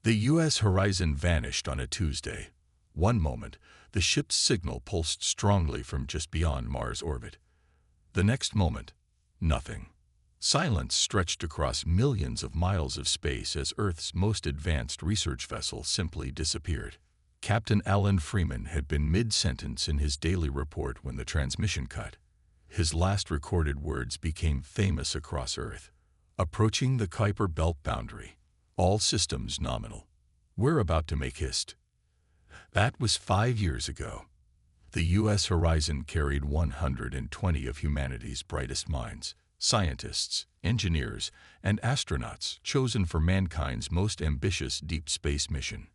The U.S. horizon vanished on a Tuesday. One moment, the ship's signal pulsed strongly from just beyond Mars' orbit. The next moment, nothing. Silence stretched across millions of miles of space as Earth's most advanced research vessel simply disappeared. Captain Alan Freeman had been mid-sentence in his daily report when the transmission cut. His last recorded words became famous across Earth. "Approaching the Kuiper Belt boundary. All systems nominal. We're about to make hist." That was 5 years ago. The U.S. horizon carried 120 of humanity's brightest minds, scientists, engineers, and astronauts chosen for mankind's most ambitious deep space mission.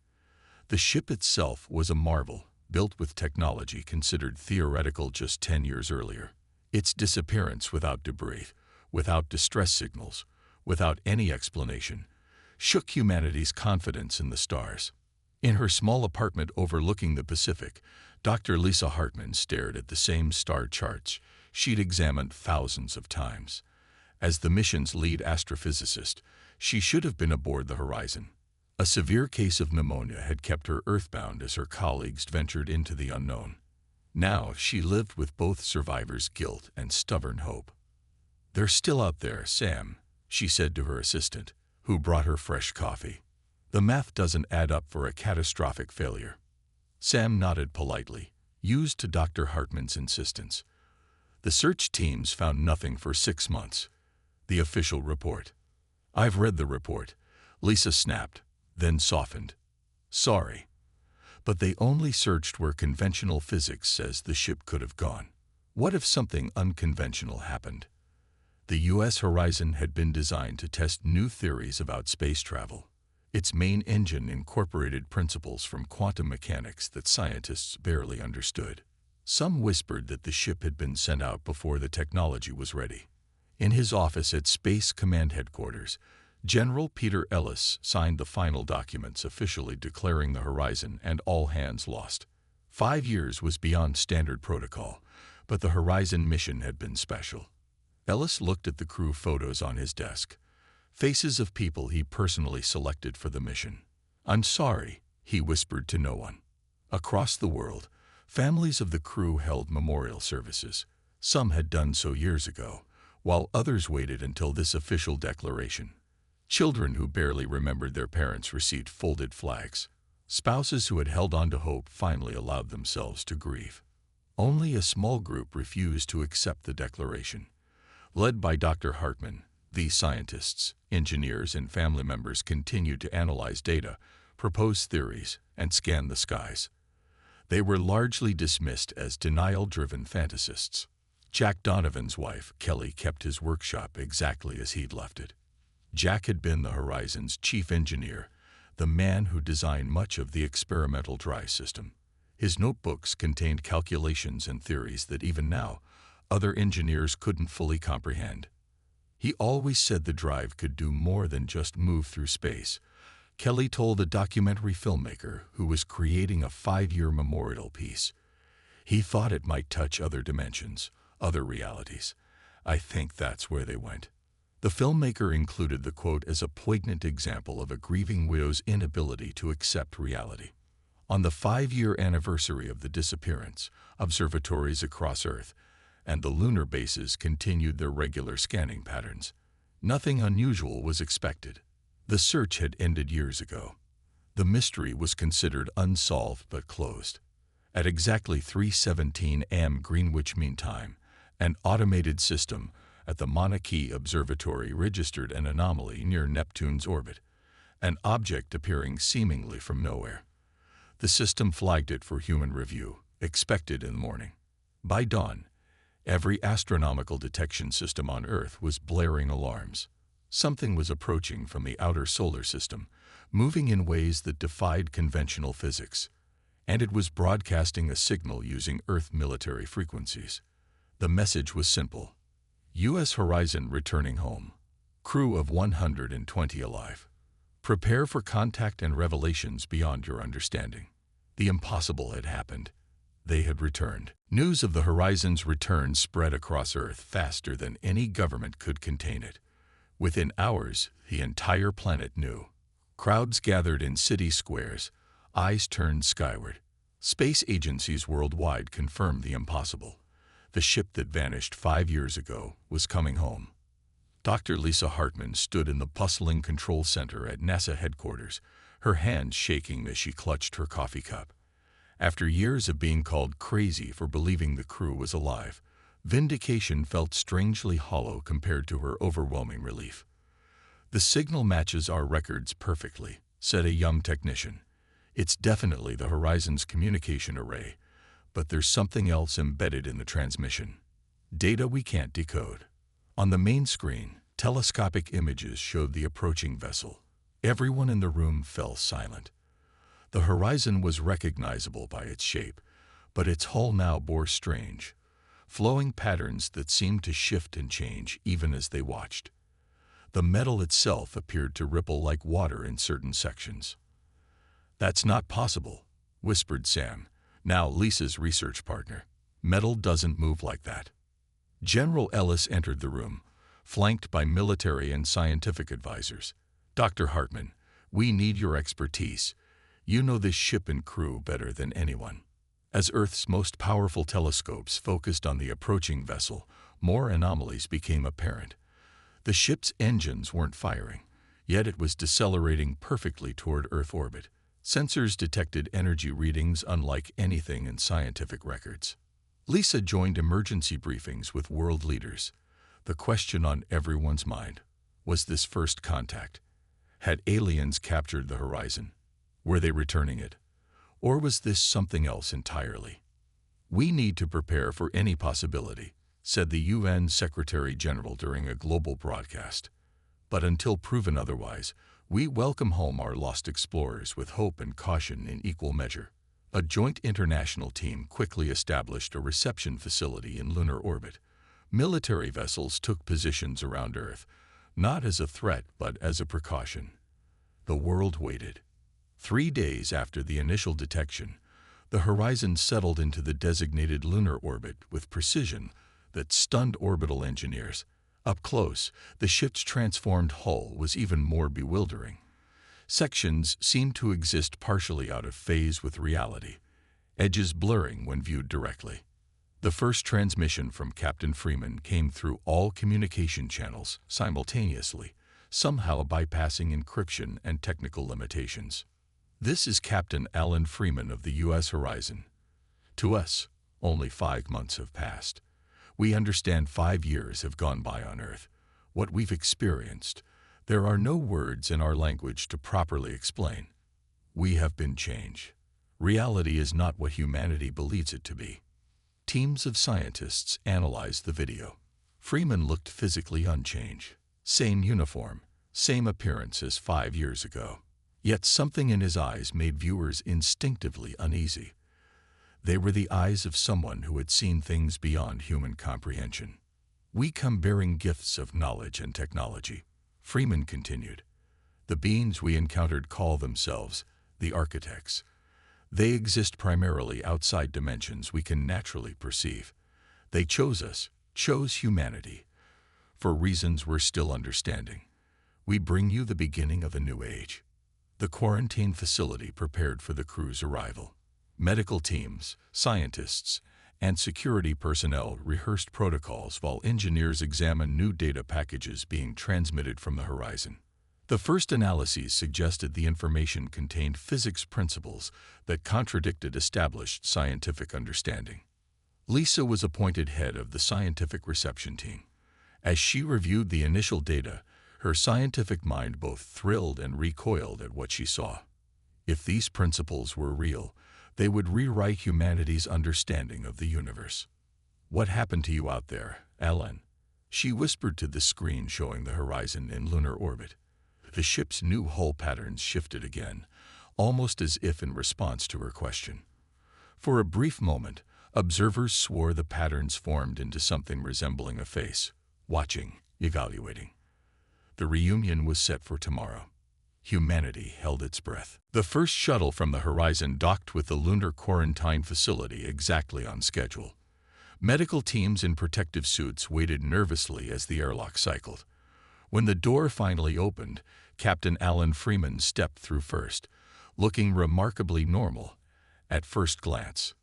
The ship itself was a marvel, built with technology considered theoretical just 10 years earlier. Its disappearance without debris, without distress signals, without any explanation, shook humanity's confidence in the stars. In her small apartment overlooking the Pacific, Dr. Lisa Hartman stared at the same star charts she'd examined thousands of times. As the mission's lead astrophysicist, she should have been aboard the horizon. A severe case of pneumonia had kept her earthbound as her colleagues ventured into the unknown. Now she lived with both survivors' guilt and stubborn hope. "They're still out there, Sam," she said to her assistant, who brought her fresh coffee. "The math doesn't add up for a catastrophic failure." Sam nodded politely, used to Dr. Hartman's insistence. "The search teams found nothing for 6 months." The official report. "I've read the report," Lisa snapped, then softened. "Sorry. But they only searched where conventional physics says the ship could have gone. What if something unconventional happened?" The U.S. horizon had been designed to test new theories about space travel. Its main engine incorporated principles from quantum mechanics that scientists barely understood. Some whispered that the ship had been sent out before the technology was ready. In his office at Space Command Headquarters, General Peter Ellis signed the final documents officially declaring the horizon and all hands lost. 5 years was beyond standard protocol, but the horizon mission had been special. Ellis looked at the crew photos on his desk, faces of people he personally selected for the mission. "I'm sorry," he whispered to no one. Across the world, families of the crew held memorial services. Some had done so years ago, while others waited until this official declaration. Children who barely remembered their parents received folded flags. Spouses who had held on to hope finally allowed themselves to grieve. Only a small group refused to accept the declaration. Led by Dr. Hartman, these scientists, engineers, and family members continued to analyze data, propose theories, and scan the skies. They were largely dismissed as denial-driven fantasists. Jack Donovan's wife, Kelly, kept his workshop exactly as he'd left it. Jack had been the Horizon's chief engineer, the man who designed much of the experimental drive system. His notebooks contained calculations and theories that even now, other engineers couldn't fully comprehend. He always said the drive could do more than just move through space, Kelly told a documentary filmmaker who was creating a 5-year memorial piece. He thought it might touch other dimensions, other realities. "I think that's where they went." The filmmaker included the quote as a poignant example of a grieving widow's inability to accept reality. On the 5-year anniversary of the disappearance, observatories across Earth and the lunar bases continued their regular scanning patterns. Nothing unusual was expected. The search had ended years ago. The mystery was considered unsolved but closed. At exactly 3:17 am Greenwich Mean Time, an automated system at the Mauna Kea Observatory registered an anomaly near Neptune's orbit, an object appearing seemingly from nowhere. The system flagged it for human review, expected in the morning. By dawn, every astronomical detection system on Earth was blaring alarms. Something was approaching from the outer solar system, moving in ways that defied conventional physics, and it was broadcasting a signal using Earth military frequencies. The message was simple: U.S. Horizon returning home. Crew of 120 alive. Prepare for contact and revelations beyond your understanding. The impossible had happened. They had returned. News of the Horizon's return spread across Earth faster than any government could contain it. Within hours, the entire planet knew. Crowds gathered in city squares, eyes turned skyward. Space agencies worldwide confirmed the impossible. The ship that vanished 5 years ago was coming home. Dr. Lisa Hartman stood in the bustling control center at NASA headquarters, her hands shaking as she clutched her coffee cup. After years of being called crazy for believing the crew was alive, vindication felt strangely hollow compared to her overwhelming relief. "The signal matches our records perfectly," said a young technician. "It's definitely the Horizon's communication array, but there's something else embedded in the transmission. Data we can't decode." On the main screen, telescopic images showed the approaching vessel. Everyone in the room fell silent. The Horizon was recognizable by its shape, but its hull now bore strange, flowing patterns that seemed to shift and change even as they watched. The metal itself appeared to ripple like water in certain sections. "That's not possible," whispered Sam, now Lisa's research partner. "Metal doesn't move like that." General Ellis entered the room, flanked by military and scientific advisors. "Dr. Hartman, we need your expertise. You know this ship and crew better than anyone." As Earth's most powerful telescopes focused on the approaching vessel, more anomalies became apparent. The ship's engines weren't firing, yet it was decelerating perfectly toward Earth orbit. Sensors detected energy readings unlike anything in scientific records. Lisa joined emergency briefings with world leaders. The question on everyone's mind: was this first contact? Had aliens captured the Horizon? Were they returning it? Or was this something else entirely? "We need to prepare for any possibility," said the UN Secretary General during a global broadcast. "But until proven otherwise, we welcome home our lost explorers with hope and caution in equal measure." A joint international team quickly established a reception facility in lunar orbit. Military vessels took positions around Earth, not as a threat but as a precaution. The world waited. 3 days after the initial detection, the Horizon settled into the designated lunar orbit with precision that stunned orbital engineers. Up close, the ship's transformed hull was even more bewildering. Sections seemed to exist partially out of phase with reality, edges blurring when viewed directly. The first transmission from Captain Freeman came through all communication channels simultaneously, somehow bypassing encryption and technical limitations. "This is Captain Alan Freeman of the U.S. Horizon. To us, only 5 months have passed. We understand 5 years have gone by on Earth. What we've experienced, there are no words in our language to properly explain. We have been changed. Reality is not what humanity believes it to be." Teams of scientists analyzed the video. Freeman looked physically unchanged. Same uniform, same appearance as 5 years ago. Yet something in his eyes made viewers instinctively uneasy. They were the eyes of someone who had seen things beyond human comprehension. "We come bearing gifts of knowledge and technology," Freeman continued. "The beings we encountered call themselves the architects. They exist primarily outside dimensions we can naturally perceive. They chose us, chose humanity, for reasons we're still understanding. We bring you the beginning of a new age." The quarantine facility prepared for the crew's arrival. Medical teams, scientists, and security personnel rehearsed protocols while engineers examined new data packages being transmitted from the Horizon. The first analyses suggested the information contained physics principles that contradicted established scientific understanding. Lisa was appointed head of the scientific reception team. As she reviewed the initial data, her scientific mind both thrilled and recoiled at what she saw. If these principles were real, they would rewrite humanity's understanding of the universe. "What happened to you out there, Alan?" she whispered to the screen showing the Horizon in lunar orbit. The ship's new hull patterns shifted again, almost as if in response to her question. For a brief moment, observers swore the patterns formed into something resembling a face, watching, evaluating. The reunion was set for tomorrow. Humanity held its breath. The first shuttle from the Horizon docked with the lunar quarantine facility exactly on schedule. Medical teams in protective suits waited nervously as the airlock cycled. When the door finally opened, Captain Alan Freeman stepped through first, looking remarkably normal at first glance.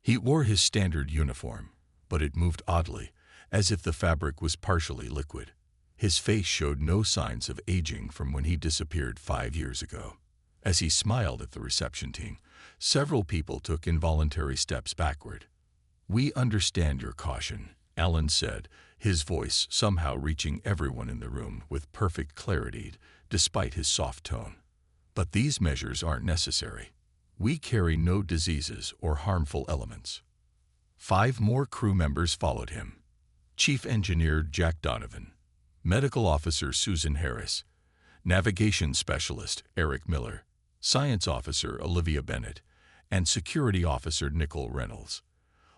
He wore his standard uniform, but it moved oddly, as if the fabric was partially liquid. His face showed no signs of aging from when he disappeared 5 years ago. As he smiled at the reception team, several people took involuntary steps backward. "We understand your caution," Alan said, his voice somehow reaching everyone in the room with perfect clarity despite his soft tone. "But these measures aren't necessary. We carry no diseases or harmful elements." 5 more crew members followed him. Chief Engineer Jack Donovan, Medical Officer Susan Harris, Navigation Specialist Eric Miller, Science Officer Olivia Bennett, and Security Officer Nicole Reynolds.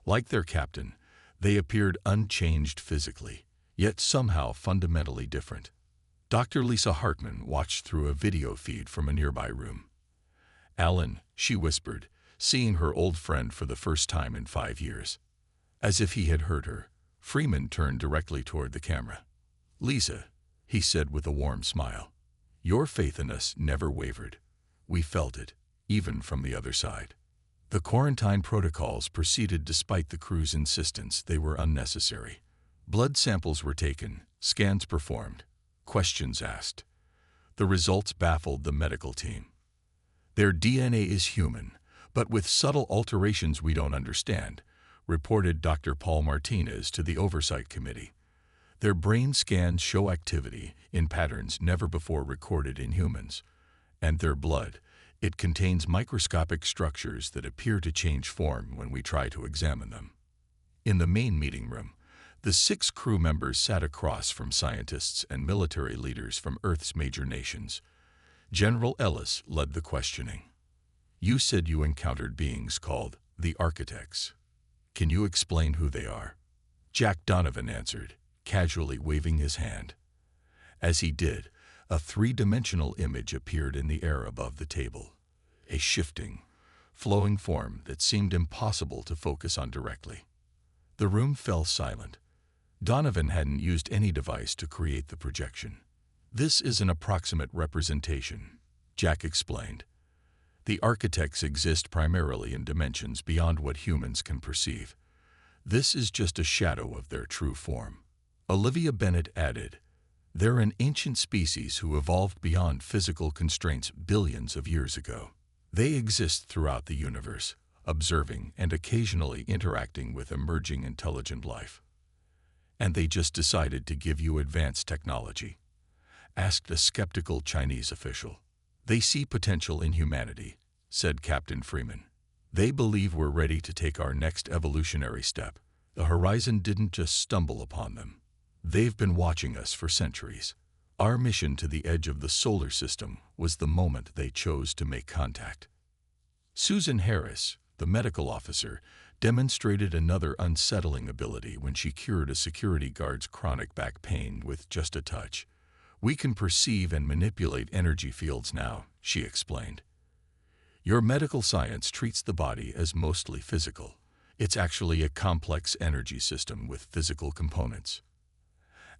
Like their captain, they appeared unchanged physically, yet somehow fundamentally different. Dr. Lisa Hartman watched through a video feed from a nearby room. "Alan," she whispered, seeing her old friend for the first time in 5 years. As if he had heard her, Freeman turned directly toward the camera. "Lisa," he said with a warm smile, "your faith in us never wavered. We felt it, even from the other side." The quarantine protocols proceeded despite the crew's insistence they were unnecessary. Blood samples were taken, scans performed, questions asked. The results baffled the medical team. "Their DNA is human, but with subtle alterations we don't understand," reported Dr. Paul Martinez to the Oversight Committee. "Their brain scans show activity in patterns never before recorded in humans. And their blood, it contains microscopic structures that appear to change form when we try to examine them." In the main meeting room, the 6 crew members sat across from scientists and military leaders from Earth's major nations. General Ellis led the questioning. "You said you encountered beings called the Architects. Can you explain who they are?" Jack Donovan answered, casually waving his hand. As he did, a 3-dimensional image appeared in the air above the table, a shifting, flowing form that seemed impossible to focus on directly. The room fell silent. Donovan hadn't used any device to create the projection. "This is an approximate representation," Jack explained. "The Architects exist primarily in dimensions beyond what humans can perceive. This is just a shadow of their true form." Olivia Bennett added, "They're an ancient species who evolved beyond physical constraints billions of years ago. They exist throughout the universe, observing and occasionally interacting with emerging intelligent life." "And they just decided to give you advanced technology?" asked a skeptical Chinese official. "They see potential in humanity," said Captain Freeman. "They believe we're ready to take our next evolutionary step. The horizon didn't just stumble upon them. They've been watching us for centuries. Our mission to the edge of the solar system was the moment they chose to make contact." Susan Harris, the medical officer, demonstrated another unsettling ability when she cured a security guard's chronic back pain with just a touch. "We can perceive and manipulate energy fields now," she explained. "Your medical science treats the body as mostly physical. It's actually a complex energy system with physical components."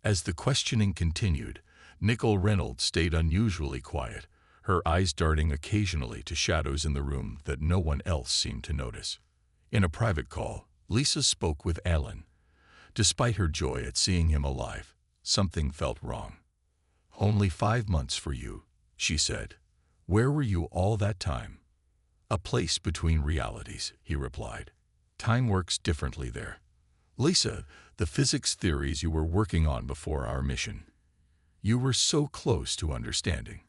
As the questioning continued, Nicole Reynolds stayed unusually quiet, her eyes darting occasionally to shadows in the room that no one else seemed to notice. In a private call, Lisa spoke with Alan. Despite her joy at seeing him alive, something felt wrong. "Only 5 months for you," she said. "Where were you all that time?" "A place between realities," he replied. "Time works differently there. Lisa, the physics theories you were working on before our mission. You were so close to understanding.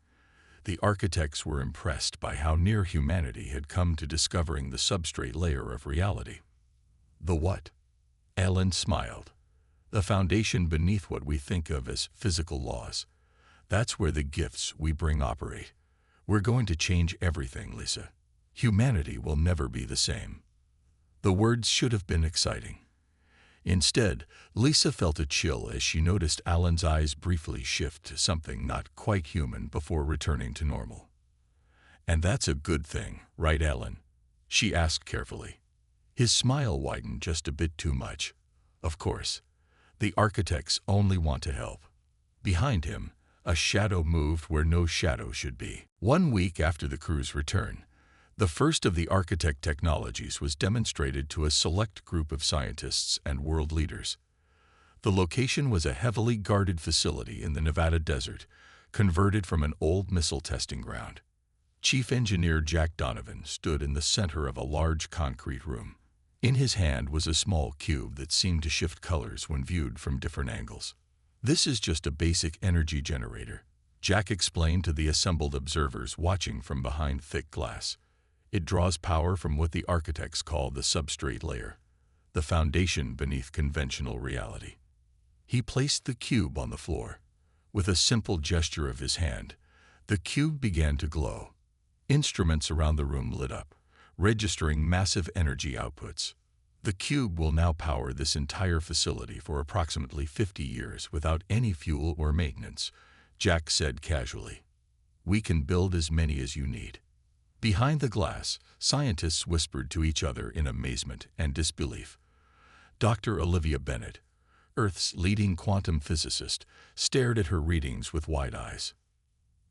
The Architects were impressed by how near humanity had come to discovering the substrate layer of reality." "The what?" Alan smiled. "The foundation beneath what we think of as physical laws. That's where the gifts we bring operate. We're going to change everything, Lisa. Humanity will never be the same." The words should have been exciting. Instead, Lisa felt a chill as she noticed Alan's eyes briefly shift to something not quite human before returning to normal. "And that's a good thing, right, Alan?" she asked carefully. His smile widened just a bit too much. "Of course. The Architects only want to help. Behind him, a shadow moved where no shadow should be. 1 week after the crew's return, the first of the architect technologies was demonstrated to a select group of scientists and world leaders. The location was a heavily guarded facility in the Nevada desert, converted from an old missile testing ground. Chief Engineer Jack Donovan stood in the center of a large concrete room. In his hand was a small cube that seemed to shift colors when viewed from different angles. "This is just a basic energy generator," Jack explained to the assembled observers watching from behind thick glass. "It draws power from what the architects call the substrate layer, the foundation beneath conventional reality." He placed the cube on the floor. With a simple gesture of his hand, the cube began to glow. Instruments around the room lit up, registering massive energy outputs. "The cube will now power this entire facility for approximately 50 years without any fuel or maintenance," Jack said casually. "We can build as many as you need." Behind the glass, scientists whispered to each other in amazement and disbelief. Dr. Olivia Bennett, Earth's leading quantum physicist, stared at her readings with wide eyes.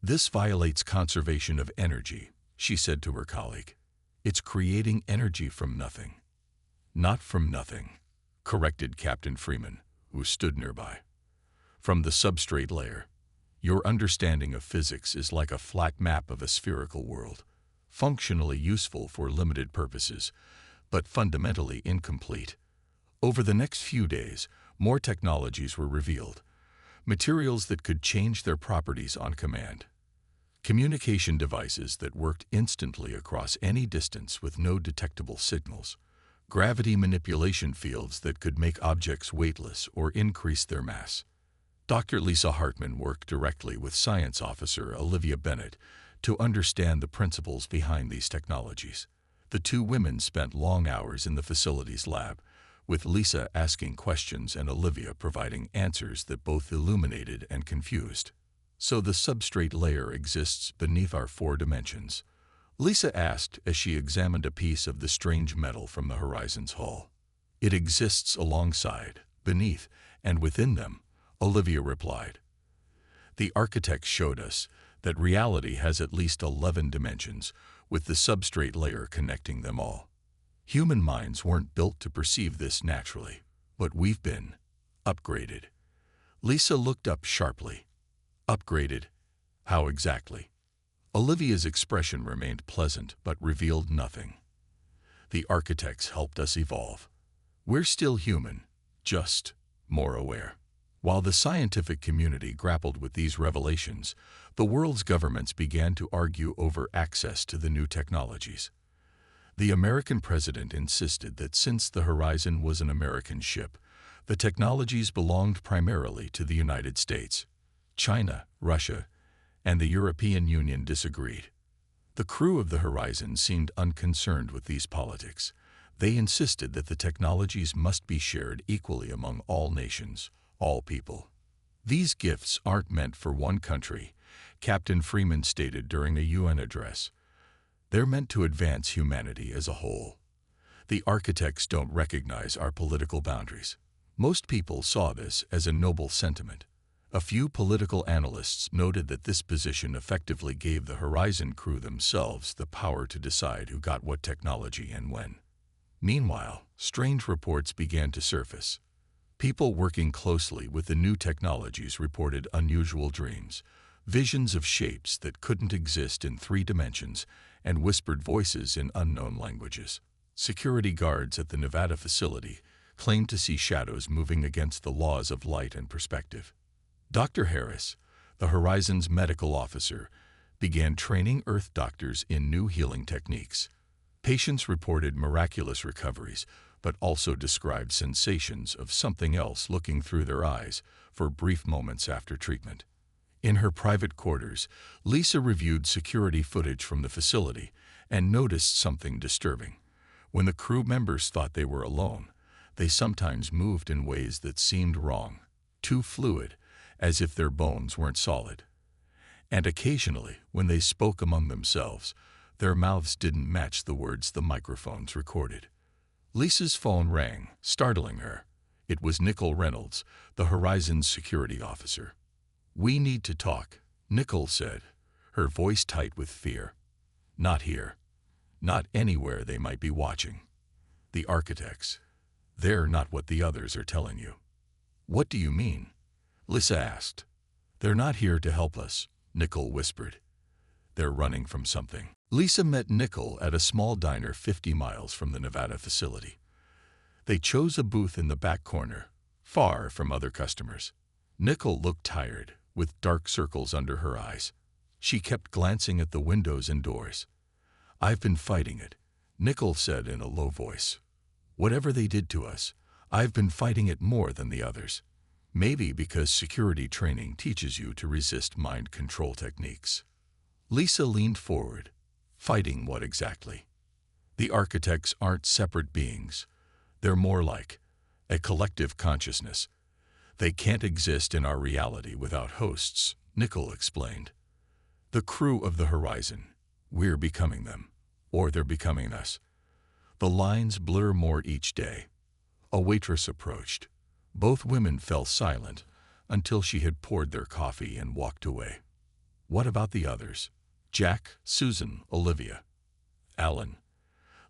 "This violates conservation of energy," she said to her colleague. "It's creating energy from nothing." "Not from nothing," corrected Captain Freeman, who stood nearby. "From the substrate layer. Your understanding of physics is like a flat map of a spherical world, functionally useful for limited purposes, but fundamentally incomplete." Over the next few days, more technologies were revealed, materials that could change their properties on command. Communication devices that worked instantly across any distance with no detectable signals. Gravity manipulation fields that could make objects weightless or increase their mass. Dr. Lisa Hartman worked directly with Science Officer Olivia Bennett to understand the principles behind these technologies. The two women spent long hours in the facility's lab, with Lisa asking questions and Olivia providing answers that both illuminated and confused. "So the substrate layer exists beneath our 4 dimensions?" Lisa asked as she examined a piece of the strange metal from the horizon's hull. "It exists alongside, beneath, and within them," Olivia replied. "The architects showed us that reality has at least 11 dimensions, with the substrate layer connecting them all. Human minds weren't built to perceive this naturally, but we've been upgraded." Lisa looked up sharply. "Upgraded? How exactly?" Olivia's expression remained pleasant but revealed nothing. "The architects helped us evolve. We're still human, just more aware." While the scientific community grappled with these revelations, the world's governments began to argue over access to the new technologies. The American president insisted that since the Horizon was an American ship, the technologies belonged primarily to the United States. China, Russia, and the European Union disagreed. The crew of the Horizon seemed unconcerned with these politics. They insisted that the technologies must be shared equally among all nations, all people. "These gifts aren't meant for one country," Captain Freeman stated during a UN address. "They're meant to advance humanity as a whole. The architects don't recognize our political boundaries." Most people saw this as a noble sentiment. A few political analysts noted that this position effectively gave the Horizon crew themselves the power to decide who got what technology and when. Meanwhile, strange reports began to surface. People working closely with the new technologies reported unusual dreams, visions of shapes that couldn't exist in 3 dimensions, and whispered voices in unknown languages. Security guards at the Nevada facility claimed to see shadows moving against the laws of light and perspective. Dr. Harris, the Horizon's medical officer, began training Earth doctors in new healing techniques. Patients reported miraculous recoveries, but also described sensations of something else looking through their eyes for brief moments after treatment. In her private quarters, Lisa reviewed security footage from the facility and noticed something disturbing. When the crew members thought they were alone, they sometimes moved in ways that seemed wrong, too fluid, as if their bones weren't solid. And occasionally, when they spoke among themselves, their mouths didn't match the words the microphones recorded. Lisa's phone rang, startling her. It was Nicole Reynolds, the Horizon's security officer. "We need to talk," Nicole said, her voice tight with fear. "Not here. Not anywhere they might be watching. The architects. They're not what the others are telling you." "What do you mean?" Lisa asked. "They're not here to help us," Nicole whispered. "They're running from something." Lisa met Nicole at a small diner 50 miles from the Nevada facility. They chose a booth in the back corner, far from other customers. Nicole looked tired, with dark circles under her eyes. She kept glancing at the windows and doors. "I've been fighting it," Nicole said in a low voice. "Whatever they did to us, I've been fighting it more than the others. Maybe because security training teaches you to resist mind control techniques." Lisa leaned forward. "Fighting what exactly?" "The architects aren't separate beings. They're more like a collective consciousness. They can't exist in our reality without hosts," Nicole explained. "The crew of the horizon. We're becoming them. Or they're becoming us." The lines blur more each day. A waitress approached. Both women fell silent until she had poured their coffee and walked away. "What about the others? Jack, Susan, Olivia, Alan?"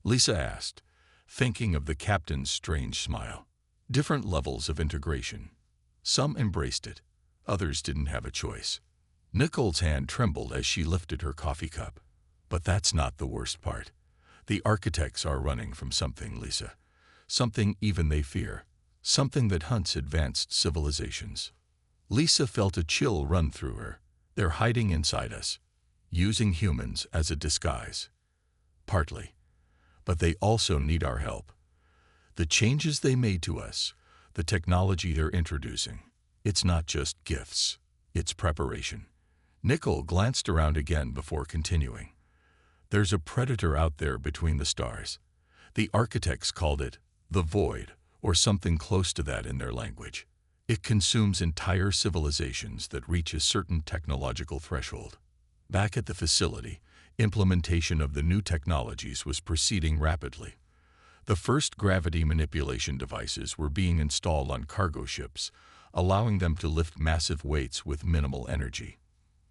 Lisa asked, thinking of the captain's strange smile. Different levels of integration. Some embraced it. Others didn't have a choice. Nicole's hand trembled as she lifted her coffee cup. "But that's not the worst part. The architects are running from something, Lisa. Something even they fear. Something that hunts advanced civilizations." Lisa felt a chill run through her. "They're hiding inside us, using humans as a disguise." "Partly. But they also need our help. The changes they made to us, the technology they're introducing, it's not just gifts, it's preparation." Nicole glanced around again before continuing. "There's a predator out there between the stars. The architects called it the void, or something close to that in their language. It consumes entire civilizations that reach a certain technological threshold." Back at the facility, implementation of the new technologies was proceeding rapidly. The first gravity manipulation devices were being installed on cargo ships, allowing them to lift massive weights with minimal energy.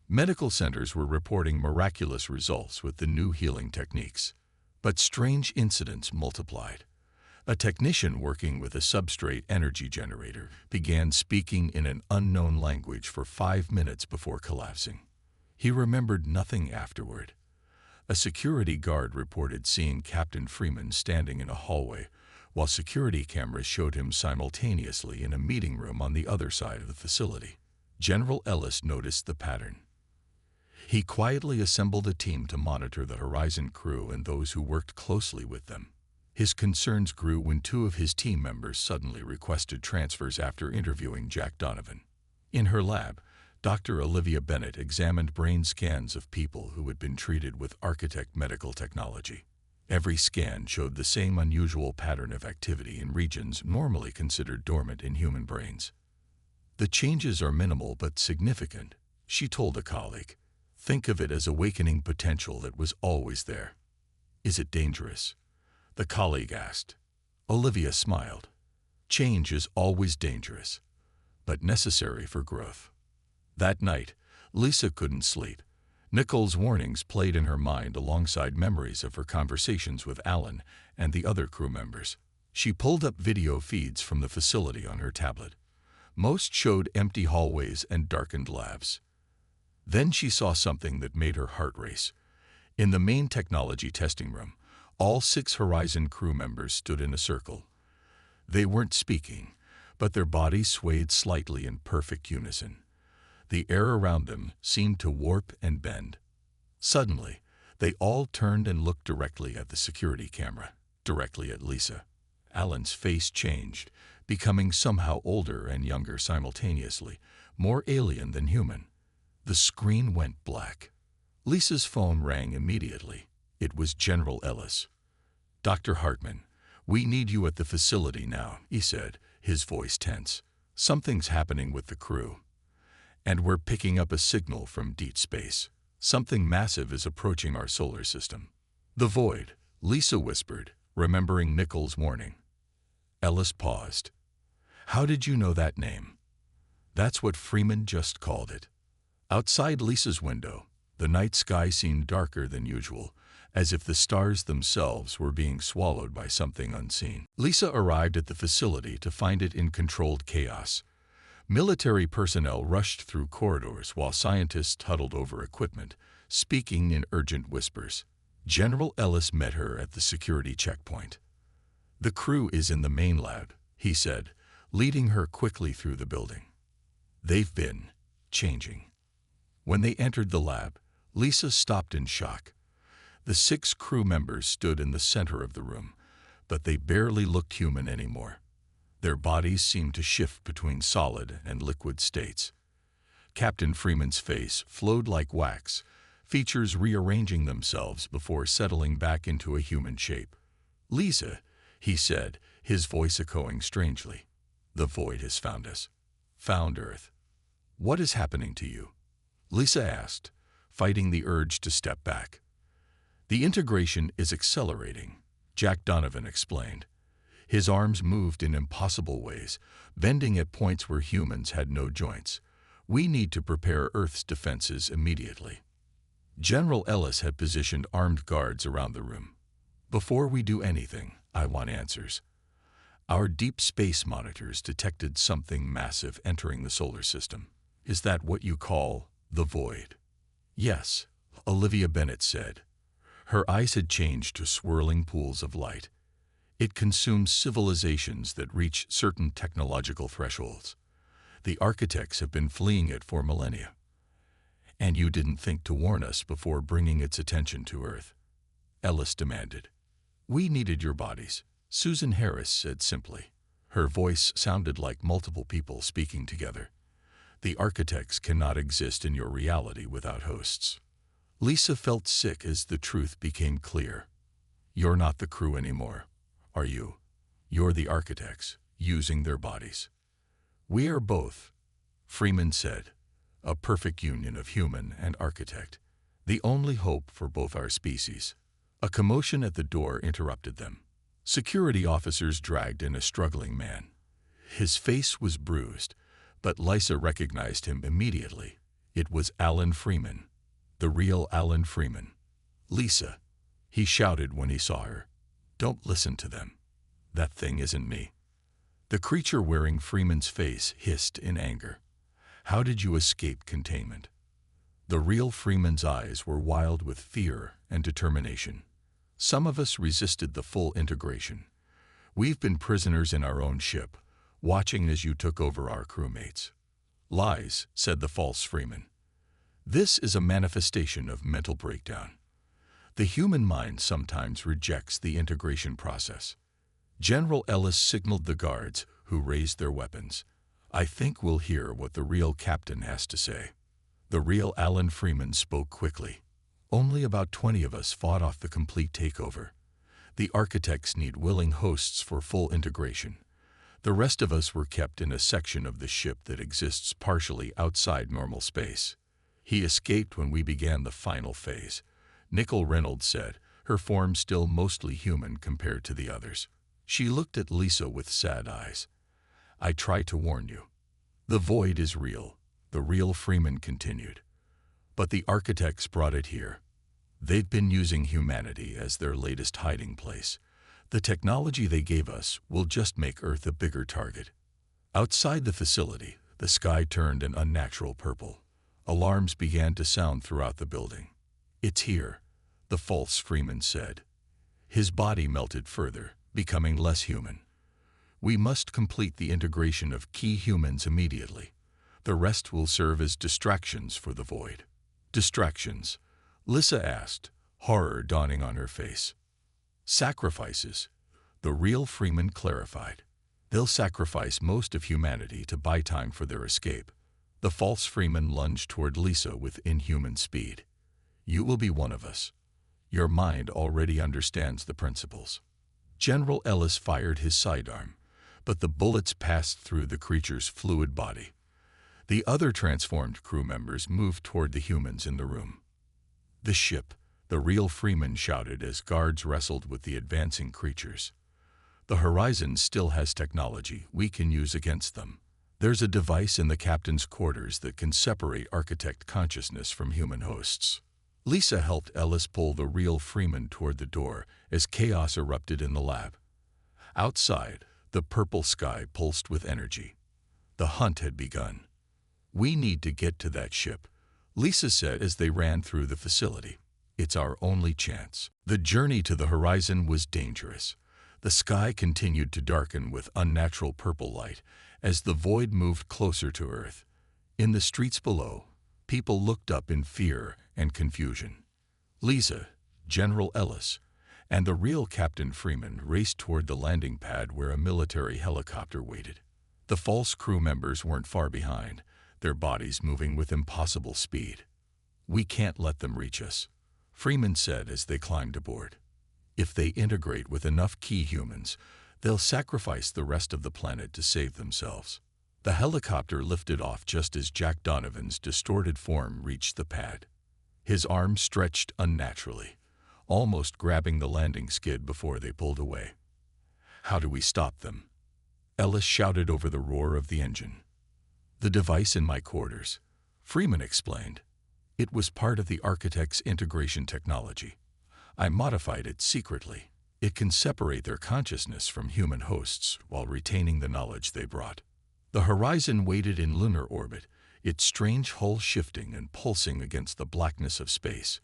Medical centers were reporting miraculous results with the new healing techniques. But strange incidents multiplied. A technician working with a substrate energy generator began speaking in an unknown language for 5 minutes before collapsing. He remembered nothing afterward. A security guard reported seeing Captain Freeman standing in a hallway, while security cameras showed him simultaneously in a meeting room on the other side of the facility. General Ellis noticed the pattern. He quietly assembled a team to monitor the Horizon crew and those who worked closely with them. His concerns grew when 2 of his team members suddenly requested transfers after interviewing Jack Donovan. In her lab, Dr. Olivia Bennett examined brain scans of people who had been treated with architect medical technology. Every scan showed the same unusual pattern of activity in regions normally considered dormant in human brains. "The changes are minimal but significant," she told a colleague. "Think of it as awakening potential that was always there." "Is it dangerous?" the colleague asked. Olivia smiled. "Change is always dangerous, but necessary for growth." That night, Lisa couldn't sleep. Nicole's warnings played in her mind alongside memories of her conversations with Alan and the other crew members. She pulled up video feeds from the facility on her tablet. Most showed empty hallways and darkened labs. Then she saw something that made her heart race. In the main technology testing room, all 6 Horizon crew members stood in a circle. They weren't speaking, but their bodies swayed slightly in perfect unison. The air around them seemed to warp and bend. Suddenly, they all turned and looked directly at the security camera, directly at Lisa. Alan's face changed, becoming somehow older and younger simultaneously, more alien than human. The screen went black. Lisa's phone rang immediately. It was General Ellis. "Dr. Hartman, we need you at the facility now," he said, his voice tense. "Something's happening with the crew. And we're picking up a signal from deep space. Something massive is approaching our solar system." "The void," Lisa whispered, remembering Nicole's warning. Ellis paused. "How did you know that name?" That's what Freeman just called it. Outside Lisa's window, the night sky seemed darker than usual, as if the stars themselves were being swallowed by something unseen. Lisa arrived at the facility to find it in controlled chaos. Military personnel rushed through corridors while scientists huddled over equipment, speaking in urgent whispers. General Ellis met her at the security checkpoint. "The crew is in the main lab," he said, leading her quickly through the building. They've been changing. When they entered the lab, Lisa stopped in shock. The 6 crew members stood in the center of the room, but they barely looked human anymore. Their bodies seemed to shift between solid and liquid states. Captain Freeman's face flowed like wax, features rearranging themselves before settling back into a human shape. "Lisa," he said, his voice echoing strangely, "the void has found us. Found Earth. What is happening to you?" Lisa asked, fighting the urge to step back. "The integration is accelerating," Jack Donovan explained. His arms moved in impossible ways, bending at points where humans had no joints. "We need to prepare Earth's defenses immediately." General Ellis had positioned armed guards around the room. "Before we do anything, I want answers. Our deep space monitors detected something massive entering the solar system. Is that what you call the void?" "Yes," Olivia Bennett said. Her eyes had changed to swirling pools of light. "It consumes civilizations that reach certain technological thresholds. The architects have been fleeing it for millennia. And you didn't think to warn us before bringing its attention to Earth?" Ellis demanded. "We needed your bodies," Susan Harris said simply. Her voice sounded like multiple people speaking together. "The architects cannot exist in your reality without hosts." Lisa felt sick as the truth became clear. "You're not the crew anymore, are you? You're the architects, using their bodies." "We are both," Freeman said. "A perfect union of human and architect. The only hope for both our species." A commotion at the door interrupted them. Security officers dragged in a struggling man. His face was bruised, but Lisa recognized him immediately. It was Alan Freeman, the real Alan Freeman. "Lisa," he shouted when he saw her, "don't listen to them. That thing isn't me." The creature wearing Freeman's face hissed in anger. "How did you escape containment?" The real Freeman's eyes were wild with fear and determination. "Some of us resisted the full integration. We've been prisoners in our own ship, watching as you took over our crewmates." "Lies," said the false Freeman. "This is a manifestation of mental breakdown. The human mind sometimes rejects the integration process." General Ellis signaled the guards, who raised their weapons. "I think we'll hear what the real captain has to say." The real Alan Freeman spoke quickly. "Only about 20 of us fought off the complete takeover. The architects need willing hosts for full integration. The rest of us were kept in a section of the ship that exists partially outside normal space. He escaped when we began the final phase," Nicole Reynolds said, her form still mostly human compared to the others. She looked at Lisa with sad eyes. "I try to warn you. The void is real," the real Freeman continued. "But the architects brought it here. They've been using humanity as their latest hiding place. The technology they gave us will just make Earth a bigger target." Outside the facility, the sky turned an unnatural purple. Alarms began to sound throughout the building. "It's here," the false Freeman said. His body melted further, becoming less human. "We must complete the integration of key humans immediately. The rest will serve as distractions for the void." "Distractions?" Lisa asked, horror dawning on her face. "Sacrifices," the real Freeman clarified. "They'll sacrifice most of humanity to buy time for their escape." The false Freeman lunged toward Lisa with inhuman speed. "You will be one of us. Your mind already understands the principles." General Ellis fired his sidearm, but the bullets passed through the creature's fluid body. The other transformed crew members moved toward the humans in the room. "The ship," the real Freeman shouted as guards wrestled with the advancing creatures. "The Horizon still has technology we can use against them. There's a device in the captain's quarters that can separate architect consciousness from human hosts. Lisa helped Ellis pull the real Freeman toward the door as chaos erupted in the lab. Outside, the purple sky pulsed with energy. The hunt had begun. "We need to get to that ship," Lisa said as they ran through the facility. "It's our only chance." The journey to the horizon was dangerous. The sky continued to darken with unnatural purple light as the void moved closer to Earth. In the streets below, people looked up in fear and confusion. Lisa, General Ellis, and the real Captain Freeman raced toward the landing pad where a military helicopter waited. The false crew members weren't far behind, their bodies moving with impossible speed. "We can't let them reach us," Freeman said as they climbed aboard. "If they integrate with enough key humans, they'll sacrifice the rest of the planet to save themselves." The helicopter lifted off just as Jack Donovan's distorted form reached the pad. His arms stretched unnaturally, almost grabbing the landing skid before they pulled away. "How do we stop them?" Ellis shouted over the roar of the engine. "The device in my quarters," Freeman explained. "It was part of the architect's integration technology. I modified it secretly. It can separate their consciousness from human hosts while retaining the knowledge they brought." The horizon waited in lunar orbit, its strange hull shifting and pulsing against the blackness of space.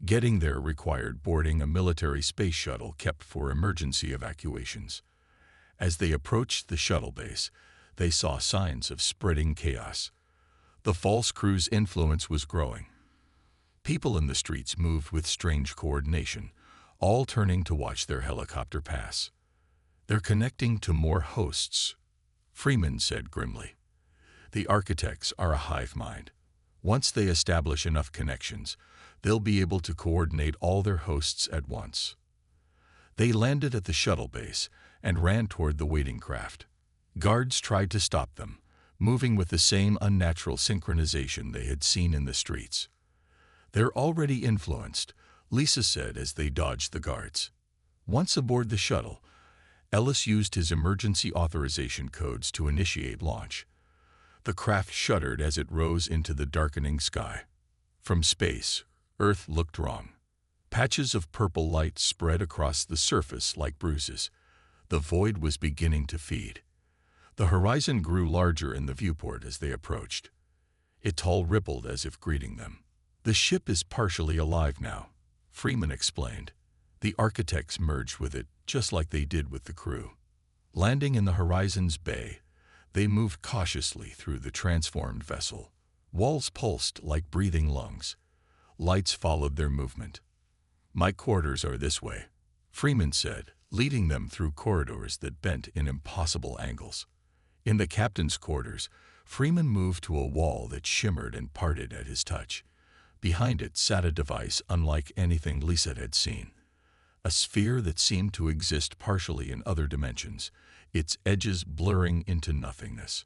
Getting there required boarding a military space shuttle kept for emergency evacuations. As they approached the shuttle base, they saw signs of spreading chaos. The false crew's influence was growing. People in the streets moved with strange coordination, all turning to watch their helicopter pass. "They're connecting to more hosts," Freeman said grimly. "The architects are a hive mind. Once they establish enough connections, they'll be able to coordinate all their hosts at once." They landed at the shuttle base and ran toward the waiting craft. Guards tried to stop them, moving with the same unnatural synchronization they had seen in the streets. "They're already influenced," Lisa said as they dodged the guards. Once aboard the shuttle, Ellis used his emergency authorization codes to initiate launch. The craft shuddered as it rose into the darkening sky. From space, Earth looked wrong. Patches of purple light spread across the surface like bruises. The void was beginning to feed. The horizon grew larger in the viewport as they approached. Its hull rippled as if greeting them. "The ship is partially alive now," Freeman explained. "The architects merged with it, just like they did with the crew." Landing in the horizon's bay, they moved cautiously through the transformed vessel. Walls pulsed like breathing lungs. Lights followed their movement. "My quarters are this way," Freeman said, leading them through corridors that bent in impossible angles. In the captain's quarters, Freeman moved to a wall that shimmered and parted at his touch. Behind it sat a device unlike anything Lisa had seen. A sphere that seemed to exist partially in other dimensions, its edges blurring into nothingness.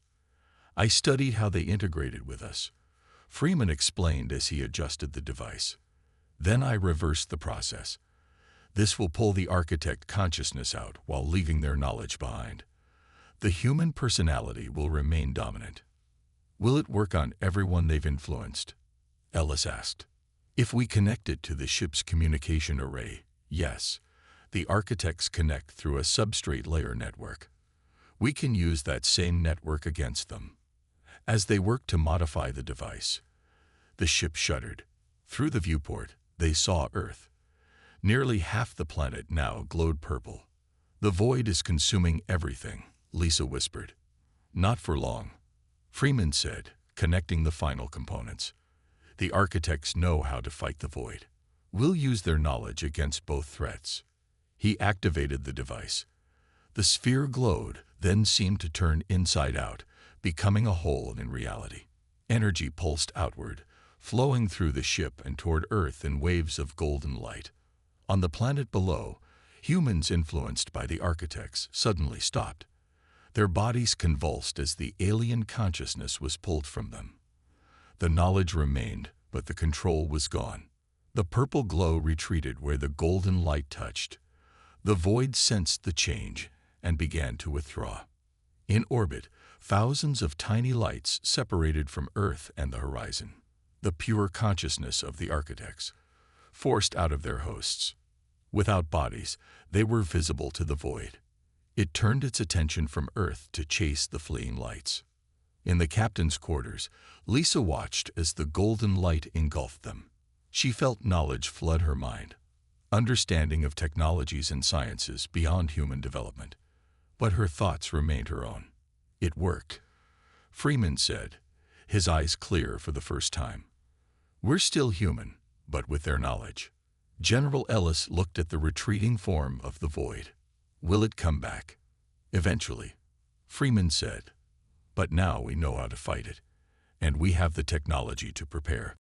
"I studied how they integrated with us," Freeman explained as he adjusted the device. "Then I reversed the process. This will pull the architect consciousness out while leaving their knowledge behind. The human personality will remain dominant." "Will it work on everyone they've influenced?" Ellis asked. "If we connect it to the ship's communication array, yes. The architects connect through a substrate layer network. We can use that same network against them." As they worked to modify the device, the ship shuddered. Through the viewport, they saw Earth. Nearly half the planet now glowed purple. "The void is consuming everything," Lisa whispered. "Not for long," Freeman said, connecting the final components. "The architects know how to fight the void. We'll use their knowledge against both threats." He activated the device. The sphere glowed, then seemed to turn inside out, becoming a hole in reality. Energy pulsed outward, flowing through the ship and toward Earth in waves of golden light. On the planet below, humans influenced by the architects suddenly stopped. Their bodies convulsed as the alien consciousness was pulled from them. The knowledge remained, but the control was gone. The purple glow retreated where the golden light touched. The void sensed the change and began to withdraw. In orbit, thousands of tiny lights separated from Earth and the horizon, the pure consciousness of the architects, forced out of their hosts. Without bodies, they were visible to the void. It turned its attention from Earth to chase the fleeing lights. In the captain's quarters, Lisa watched as the golden light engulfed them. She felt knowledge flood her mind, understanding of technologies and sciences beyond human development. But her thoughts remained her own. It worked, Freeman said, his eyes clear for the first time. We're still human, but with their knowledge. General Ellis looked at the retreating form of the void. Will it come back? Eventually, Freeman said. But now we know how to fight it, and we have the technology to prepare.